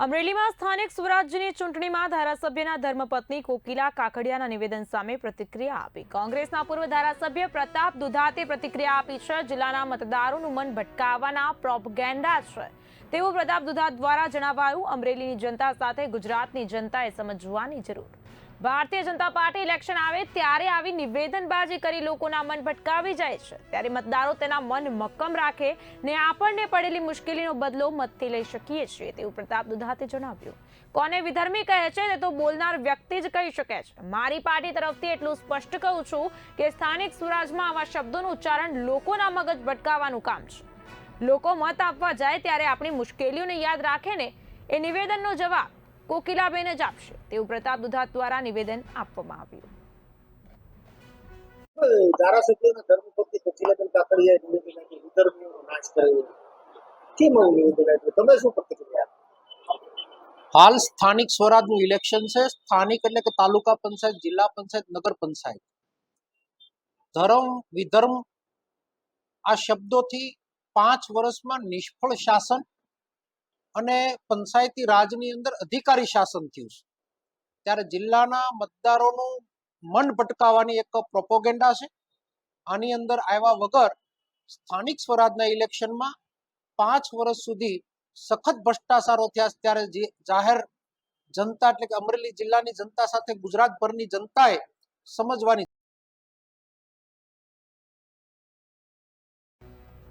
અમરેલીમાં સ્થાનિક સ્વરાજ્યની ચૂંટણીમાં ધારાસભ્યના ધર્મપત્ની કોકિલા કાકડિયાના નિવેદન સામે પ્રતિક્રિયા આપી. કોંગ્રેસના પૂર્વ ધારાસભ્ય પ્રતાપ દુધાતે પ્રતિક્રિયા આપી છે. જિલ્લાના મતદારોનું મન ભટકાવવાના પ્રોપગેન્ડા છે તેવું પ્રતાપ દુધાત દ્વારા જણાવાયું. અમરેલીની જનતા સાથે ગુજરાતની જનતાએ સમજવાની જરૂર. ભારતીય જનતા પાર્ટી ઇલેક્શન આવે ત્યારે આવી નિવેદનબાજી કરી લોકોના મન ભટકાવી જાય છે, ત્યારે મતદારો તેના મન મક્કમ રાખે ને આપણને પડેલી મુશ્કેલીનો બદલો મતથી લઈ શકીએ છીએ તેવું પ્રતાપ દુધાતે જણાવ્યું. કોને વિધર્મી કહે છે તે તો બોલનાર વ્યક્તિ જ કહી શકે છે. મારી પાર્ટી તરફથી એટલું સ્પષ્ટ કહું છું કે સ્થાનિક સ્વરાજમાં આવા શબ્દોનું ઉચ્ચારણ લોકોના મગજ ભટકાવવાનું કામ છે. લોકો મત આપવા જાય ત્યારે આપણી મુશ્કેલીઓને યાદ રાખે ને એ નિવેદનનો જવાબ કોકિલાબેન જ આપશે તેવું પ્રતાપ દુધાત દ્વારા નિવેદન આપવામાં આવ્યું. ધારાસભ્યોના ધર્મપત્ની કોકિલાબેન કાકડિયાએ નિવેદન આપ્યું, વિધર્મીઓનો નાશ કર્યો. કેમ આવું નિવેદન આપ્યું? તમે શું પ્રતિક્રિયા? હાલ સ્થાનિક સ્વરાજનું ઇલેક્શન છે. સ્થાનિક એટલે કે તાલુકા પંચાયત, જિલ્લા પંચાયત, નગર પંચાયત. ધર્મ વિધર્મ આ શબ્દોથી 5 વર્ષમાં નિષ્ફળ શાસન અને પંચાયતી રાજની અંદર અધિકારી શાસન થયું છે. ત્યારે જિલ્લાના મતદારોનું મન ભટકાવવાની એક પ્રોપોગેન્ડા છે. આની અંદર આવ્યા વગર સ્થાનિક સ્વરાજના ઇલેક્શનમાં 5 વર્ષ સુધી સખત ભ્રષ્ટાચારો થયા. ત્યારે જાહેર જનતા એટલે કે અમરેલી જિલ્લાની જનતા સાથે ગુજરાતભરની જનતાએ સમજવાની